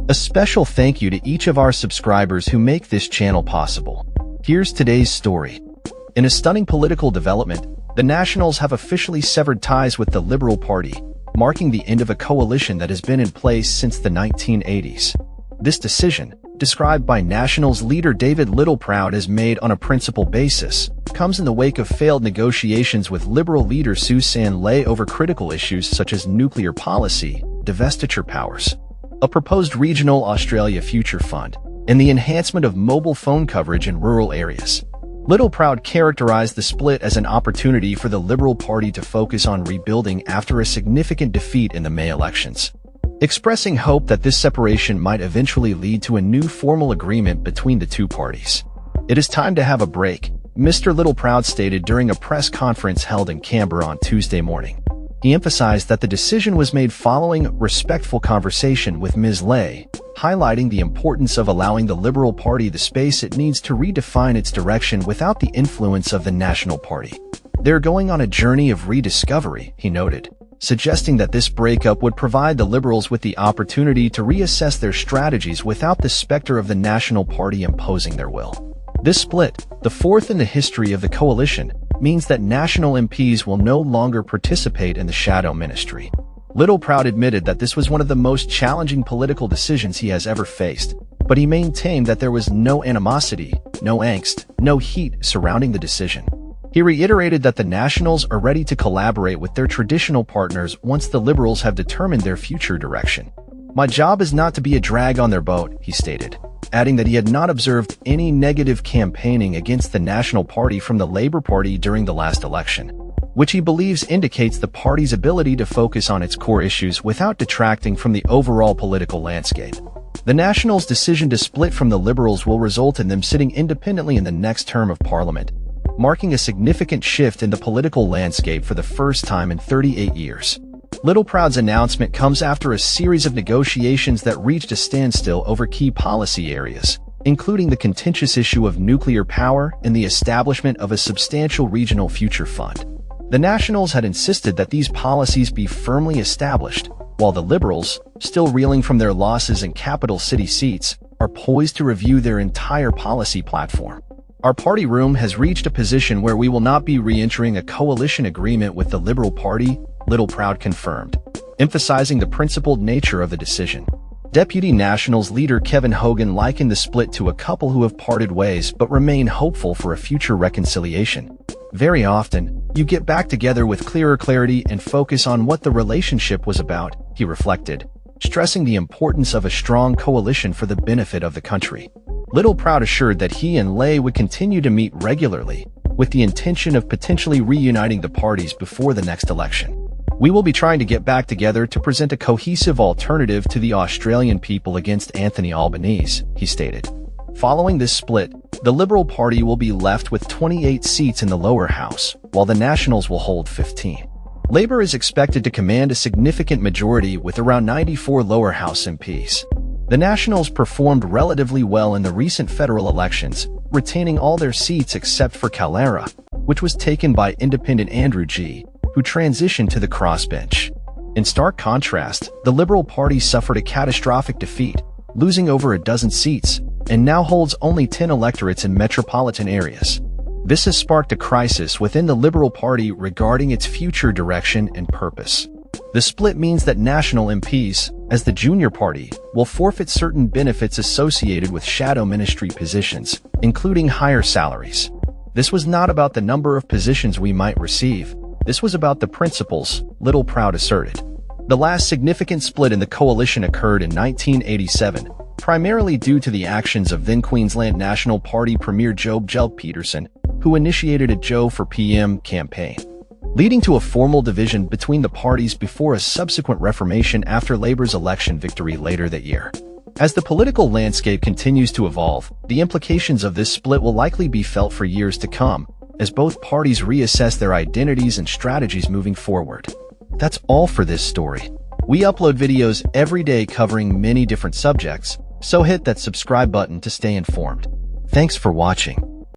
A special thank you to each of our subscribers who make this channel possible. Here's today's story. In a stunning political development, the Nationals have officially severed ties with the Liberal Party, marking the end of a coalition that has been in place since the 1980s. This decision, described by Nationals leader David Littleproud as made on a principle basis, comes in the wake of failed negotiations with Liberal leader Susan Ley over critical issues such as nuclear policy, divestiture powers, a proposed regional Australia Future Fund, and the enhancement of mobile phone coverage in rural areas. Littleproud characterized the split as an opportunity for the Liberal Party to focus on rebuilding after a significant defeat in the May elections, expressing hope that this separation might eventually lead to a new formal agreement between the two parties. "It is time to have a break," Mr. Littleproud stated during a press conference held in Canberra on Tuesday morning. He emphasized that the decision was made following respectful conversation with Ms. Ley, highlighting the importance of allowing the Liberal Party the space it needs to redefine its direction without the influence of the National Party. "They're going on a journey of rediscovery," he noted, suggesting that this breakup would provide the Liberals with the opportunity to reassess their strategies without the specter of the National Party imposing their will. This split, the fourth in the history of the coalition, means that National MPs will no longer participate in the shadow ministry. Littleproud admitted that this was one of the most challenging political decisions he has ever faced, but he maintained that there was no animosity, no angst, no heat surrounding the decision. He reiterated that the Nationals are ready to collaborate with their traditional partners once the Liberals have determined their future direction. "My job is not to be a drag on their boat," he stated, adding that he had not observed any negative campaigning against the National Party from the Labour Party during the last election, which he believes indicates the party's ability to focus on its core issues without detracting from the overall political landscape. The Nationals' decision to split from the Liberals will result in them sitting independently in the next term of Parliament, marking a significant shift in the political landscape for the first time in 38 years. Littleproud's announcement comes after a series of negotiations that reached a standstill over key policy areas, including the contentious issue of nuclear power and the establishment of a substantial regional future fund. The Nationals had insisted that these policies be firmly established, while the Liberals, still reeling from their losses in capital city seats, are poised to review their entire policy platform. "Our party room has reached a position where we will not be re-entering a coalition agreement with the Liberal Party," Littleproud confirmed, emphasizing the principled nature of the decision. Deputy Nationals leader Kevin Hogan likened the split to a couple who have parted ways but remain hopeful for a future reconciliation. "Very often, you get back together with clearer clarity and focus on what the relationship was about," he reflected, stressing the importance of a strong coalition for the benefit of the country. Littleproud assured that he and Ley would continue to meet regularly, with the intention of potentially reuniting the parties before the next election. "We will be trying to get back together to present a cohesive alternative to the Australian people against Anthony Albanese," he stated. Following this split, the Liberal Party will be left with 28 seats in the lower house, while the Nationals will hold 15. Labour is expected to command a significant majority with around 94 lower house MPs. The Nationals performed relatively well in the recent federal elections, retaining all their seats except for Calera, which was taken by independent Andrew G., who transitioned to the crossbench. In stark contrast, the Liberal Party suffered a catastrophic defeat, losing over a dozen seats, and now holds only 10 electorates in metropolitan areas. This has sparked a crisis within the Liberal Party regarding its future direction and purpose. The split means that National MPs, as the junior party, will forfeit certain benefits associated with shadow ministry positions, including higher salaries. "This was not about the number of positions we might receive. This was about the principles," Littleproud asserted. The last significant split in the coalition occurred in 1987, primarily due to the actions of then Queensland National Party Premier Job Peterson, who initiated a Joe for PM campaign, leading to a formal division between the parties before a subsequent reformation after Labour's election victory later that year. As the political landscape continues to evolve, the implications of this split will likely be felt for years to come, as both parties reassess their identities and strategies moving forward. That's all for this story. We upload videos every day covering many different subjects, so hit that subscribe button to stay informed. Thanks for watching.